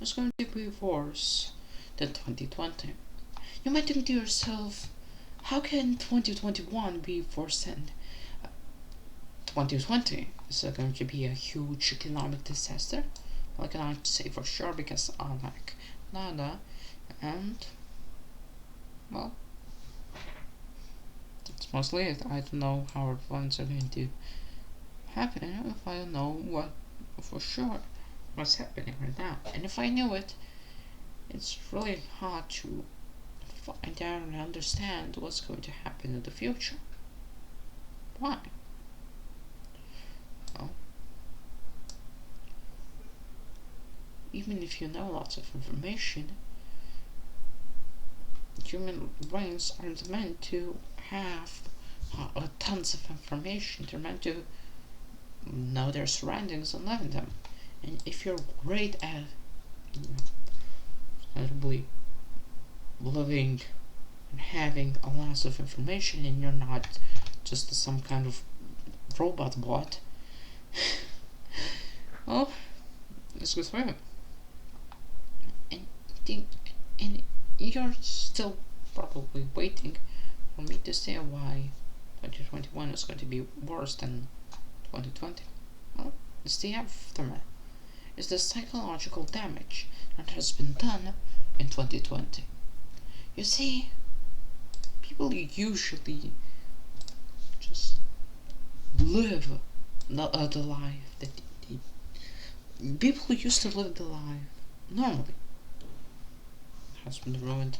is going to be worse than 2020. You might think to yourself, how can 2021 be worse than 2020? Is it going to be a huge economic disaster? Well, I cannot say for sure because unlike NADA, and well, that's mostly it. I don't know how our funds are going to happen if I don't know what for sure what's happening right now. And if I knew it, it's really hard to find out and understand what's going to happen in the future. Why? Well, even if you know lots of information, human brains aren't meant to have tons of information. They're meant to know their surroundings and live in them. And if you're great at notably living and having a lot of information, and you're not just some kind of robot bot, well, it's good for you. And you're still probably waiting for me to say why 2021 is going to be worse than 2020. Well, it's the aftermath. It's the psychological damage that has been done in 2020. You see, people usually just live the life that people used to live the life normally. It has been ruined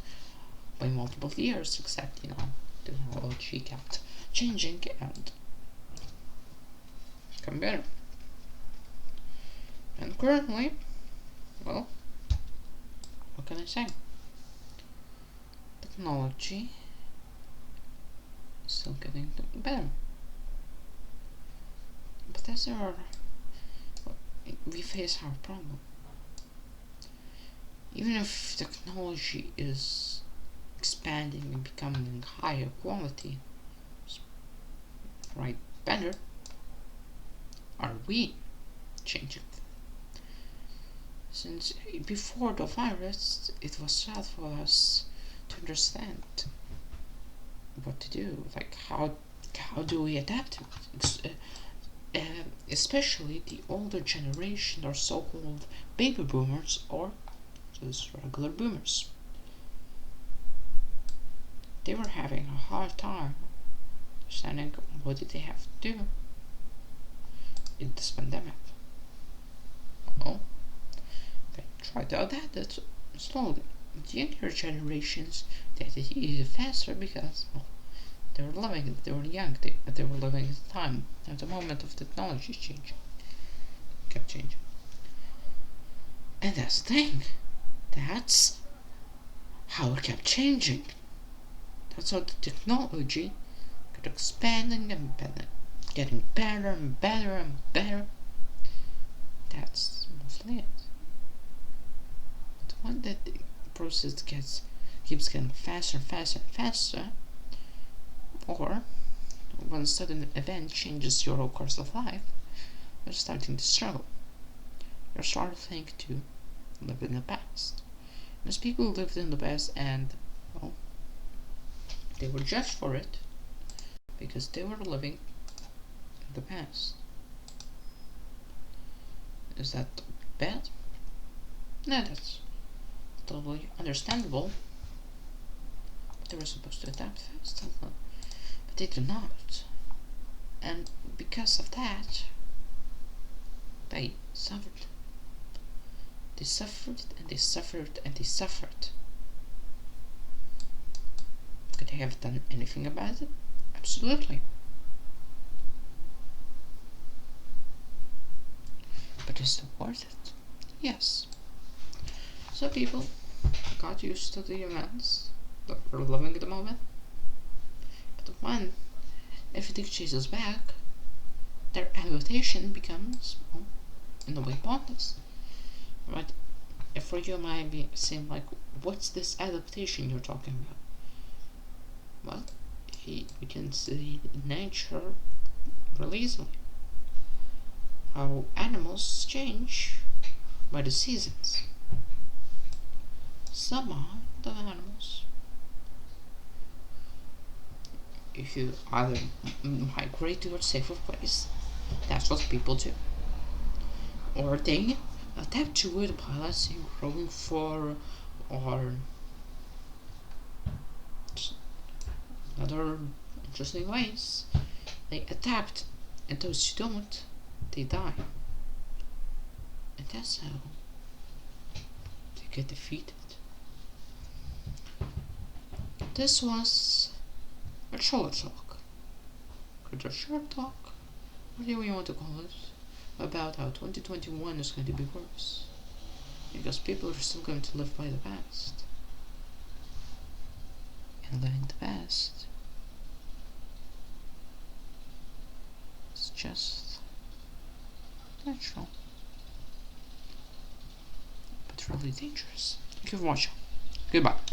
by multiple years, except technology kept changing and become better. And currently, well, what can I say? Technology is still getting better. But as we face our problem. Even if technology is expanding and becoming higher quality, right, better, are we changing? Since before the virus, it was hard for us to understand what to do, like how do we adapt to it? Especially the older generation, or so-called baby boomers, or just regular boomers. They were having a hard time understanding what did they have to do in this pandemic. Well, they tried to adapt it slowly. The younger generations did it even faster because they were living it, they were young, they were living at the time, at the moment of technology changing, kept changing. And that's the thing. That's how it kept changing. That's how the technology kept expanding and getting better and better and better. That's mostly it. But when that process keeps getting faster and faster and faster, or when a sudden event changes your whole course of life, you're starting to struggle. You're starting to live in the past. There's people who lived in the past and, well, they were judged for it because they were living in the past. Is that bad? No, that's totally understandable. But they were supposed to adapt fast, but they did not. And because of that, they suffered. They suffered and they suffered and they suffered. Could they have done anything about it? Absolutely. But is it worth it? Yes. So people got used to the events that we're living at the moment. But when everything chases back, their adaptation becomes, well, in a way, pointless. Right? If for you might seem like, what's this adaptation you're talking about? Well, we can see nature really easily. How animals change by the seasons. the mind of animals. If you either migrate to a safer place, that's what people do, or they adapt to it by, let's say, growing fur, or other interesting ways. They adapt, and those who don't, they die. And that's how they get defeated. This was a short talk. A short talk, whatever you want to call it, about how 2021 is going to be worse. Because people are still going to live by the past. And living the past is just natural, but really dangerous. Thank you for watching. Goodbye.